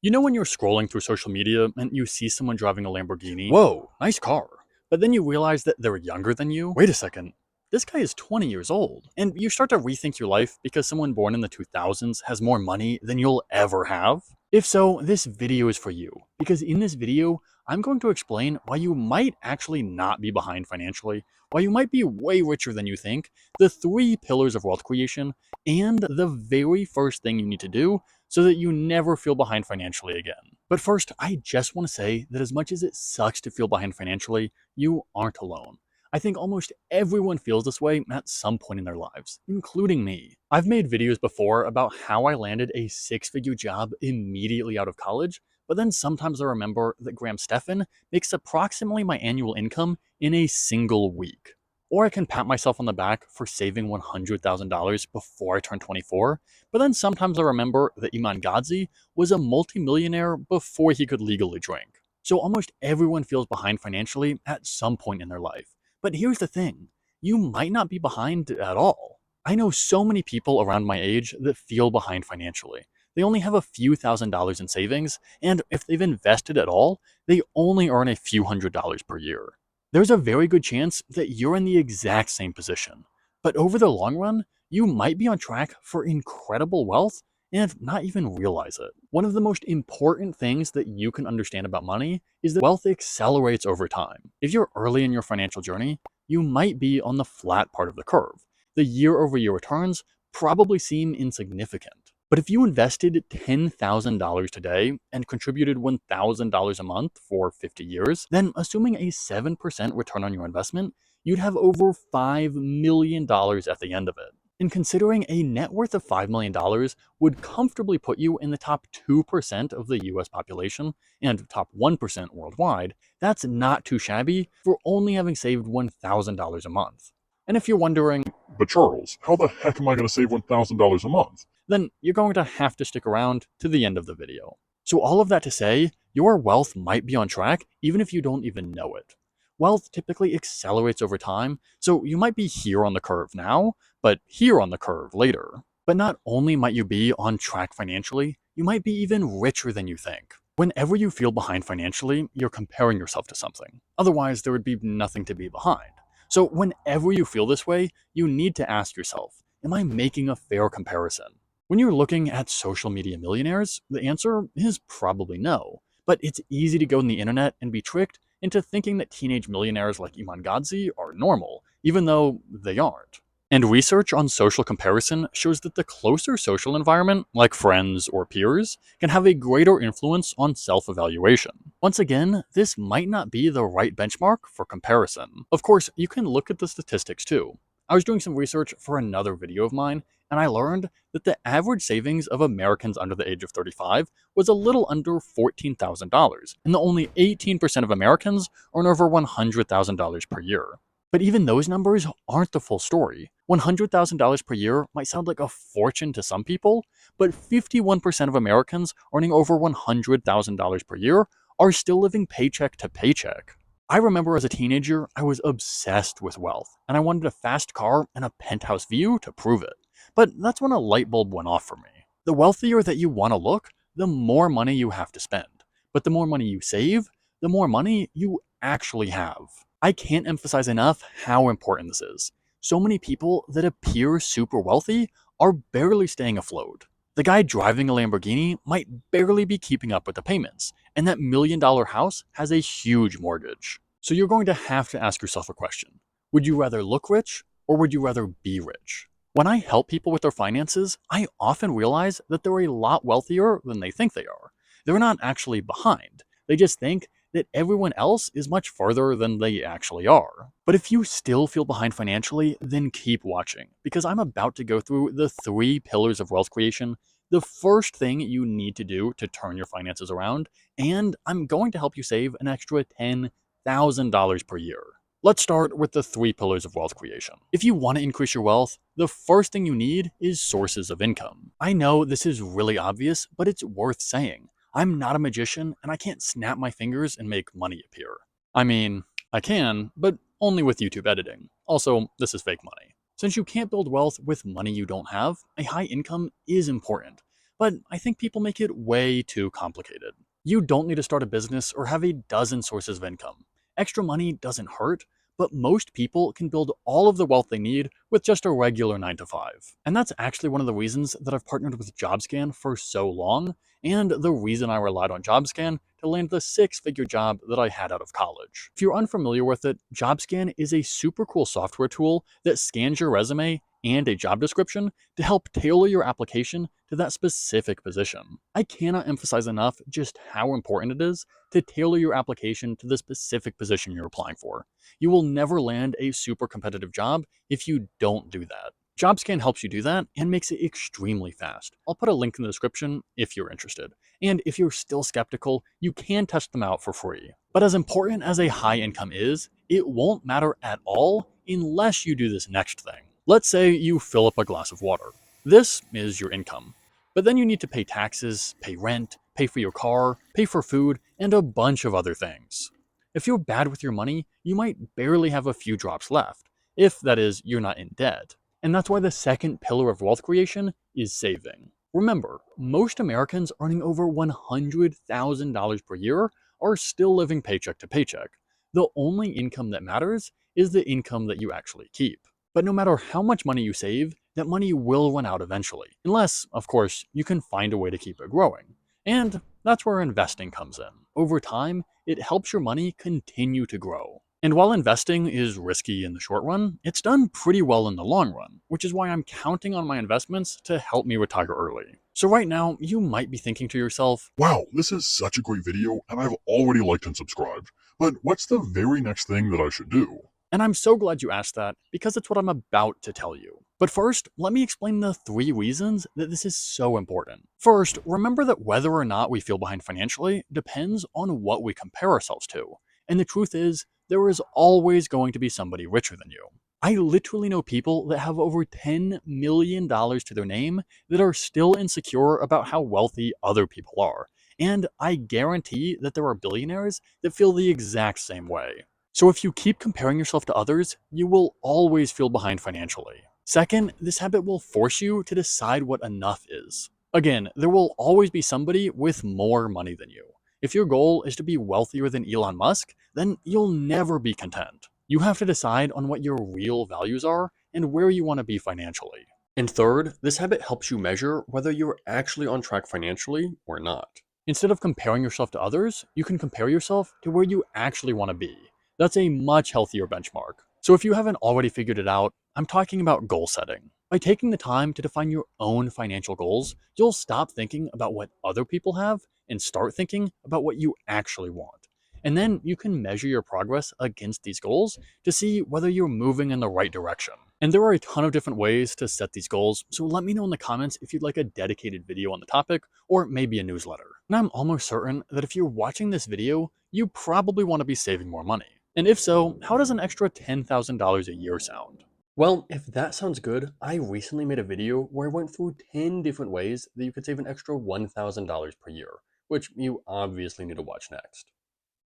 You know when you're scrolling through social media and you see someone driving a Lamborghini? Mm. Whoa, nice car. But then you realize that they're younger than you? Wait a second. This guy is 20 years old. And you start to rethink your life because someone born in the 2000s has more money than you'll ever have? If so, this video is for you. Because in this video, I'm going to explain why you might actually not be behind financially, why you might be way richer than you think, the three pillars of wealth creation, and the very first thing you need to do so that you never feel behind financially again. But first, I just want to say that as much as it sucks to feel behind financially, you aren't alone. I think almost everyone feels this way at some point in their lives, including me. I've made videos before about how I landed a six-figure job immediately out of college, but then sometimes I remember that Graham Stephan makes approximately my annual income in a single week. Or I can pat myself on the back for saving $100,000 before I turned 24, but then sometimes I remember that Iman Gadzhi was a multimillionaire before he could legally drink. So almost everyone feels behind financially at some point in their life. But here's the thing, you might not be behind at all. I know so many people around my age that feel behind financially. They only have a few $1,000s in savings, and if they've invested at all, they only earn a few $100s per year. There's a very good chance that you're in the exact same position. But over the long run, you might be on track for incredible wealth and not even realize it. One of the most important things that you can understand about money is that wealth accelerates over time. If you're early in your financial journey, you might be on the flat part of the curve. The year-over-year returns probably seem insignificant. But if you invested $10,000 today and contributed $1,000 a month for 50 years, then assuming a 7% return on your investment, you'd have over $5 million at the end of it. And considering a net worth of $5 million would comfortably put you in the top 2% of the US population and top 1% worldwide, that's not too shabby for only having saved $1,000 a month. And if you're wondering, But Charles, how the heck am I going to save $1,000 a month? then you're going to have to stick around to the end of the video. So all of that to say, your wealth might be on track even if you don't even know it. Wealth typically accelerates over time, so you might be here on the curve now, but here on the curve later. But not only might you be on track financially, you might be even richer than you think. Whenever you feel behind financially, you're comparing yourself to something. Otherwise, there would be nothing to be behind. So whenever you feel this way, you need to ask yourself, am I making a fair comparison? When you're looking at social media millionaires, the answer is probably no. But it's easy to go on the internet and be tricked into thinking that teenage millionaires like Iman Gadzhi are normal, even though they aren't. And research on social comparison shows that the closer social environment, like friends or peers, can have a greater influence on self-evaluation. Once again, this might not be the right benchmark for comparison. Of course, you can look at the statistics too. I was doing some research for another video of mine, and I learned that the average savings of Americans under the age of 35 was a little under $14,000, and that only 18% of Americans earn over $100,000 per year. But even those numbers aren't the full story. $100,000 per year might sound like a fortune to some people, but 51% of Americans earning over $100,000 per year are still living paycheck to paycheck. I remember as a teenager, I was obsessed with wealth, and I wanted a fast car and a penthouse view to prove it. But that's when a light bulb went off for me. The wealthier that you want to look, the more money you have to spend. But the more money you save, the more money you actually have. I can't emphasize enough how important this is. So many people that appear super wealthy are barely staying afloat. The guy driving a Lamborghini might barely be keeping up with the payments, and that $1 million house has a huge mortgage. So you're going to have to ask yourself a question. Would you rather look rich, or would you rather be rich? When I help people with their finances, I often realize that they're a lot wealthier than they think they are. They're not actually behind. They just think that everyone else is much further than they actually are. But if you still feel behind financially, then keep watching, because I'm about to go through the three pillars of wealth creation, the first thing you need to do to turn your finances around, and I'm going to help you save an extra $10,000 per year. Let's start with the three pillars of wealth creation. If you want to increase your wealth, the first thing you need is sources of income. I know this is really obvious, but it's worth saying. I'm not a magician, and I can't snap my fingers and make money appear. I mean, I can, but only with YouTube editing. Also, this is fake money. Since you can't build wealth with money you don't have, a high income is important. but I think people make it way too complicated. You don't need to start a business or have a dozen sources of income. Extra money doesn't hurt, but most people can build all of the wealth they need with just a regular 9 to 5. And that's actually one of the reasons that I've partnered with JobScan for so long, and the reason I relied on JobScan to land the 6-figure job that I had out of college. If you're unfamiliar with it, JobScan is a super cool software tool that scans your resume and a job description to help tailor your application to that specific position. I cannot emphasize enough just how important it is to tailor your application to the specific position you're applying for. You will never land a super competitive job if you don't do that. JobScan helps you do that and makes it extremely fast. I'll put a link in the description if you're interested. And if you're still skeptical, you can test them out for free. But as important as a high income is, it won't matter at all unless you do this next thing. Let's say you fill up a glass of water. This is your income. But then you need to pay taxes, pay rent, pay for your car, pay for food, and a bunch of other things. If you're bad with your money, you might barely have a few drops left, if that is, you're not in debt. And that's why the second pillar of wealth creation is saving. Remember, most Americans earning over $100,000 per year are still living paycheck to paycheck. The only income that matters is the income that you actually keep. But no matter how much money you save, that money will run out eventually. Unless, of course, you can find a way to keep it growing. And that's where investing comes in. Over time, it helps your money continue to grow. And while investing is risky in the short run, it's done pretty well in the long run, which is why I'm counting on my investments to help me retire early. So right now, you might be thinking to yourself, Wow, this is such a great video, and I've already liked and subscribed. But what's the very next thing that I should do? and I'm so glad you asked that because it's what I'm about to tell you. But first, let me explain the 3 reasons that this is so important. First, remember that whether or not we feel behind financially depends on what we compare ourselves to. And the truth is, there is always going to be somebody richer than you. I literally know people that have over $10 million to their name that are still insecure about how wealthy other people are. And I guarantee that there are billionaires that feel the exact same way. So if you keep comparing yourself to others, you will always feel behind financially. Second, this habit will force you to decide what enough is. Again, there will always be somebody with more money than you. If your goal is to be wealthier than Elon Musk, then you'll never be content. You have to decide on what your real values are and where you want to be financially. And third, this habit helps you measure whether you're actually on track financially or not. Instead of comparing yourself to others, you can compare yourself to where you actually want to be. That's a much healthier benchmark. So if you haven't already figured it out, I'm talking about goal setting. By taking the time to define your own financial goals, you'll stop thinking about what other people have and start thinking about what you actually want. And then you can measure your progress against these goals to see whether you're moving in the right direction. And there are a ton of different ways to set these goals, so let me know in the comments if you'd like a dedicated video on the topic or maybe a newsletter. And I'm almost certain that if you're watching this video, you probably want to be saving more money. And if so, how does an extra $10,000 a year sound? Well, if that sounds good, I recently made a video where I went through 10 different ways that you could save an extra $1,000 per year, which you obviously need to watch next.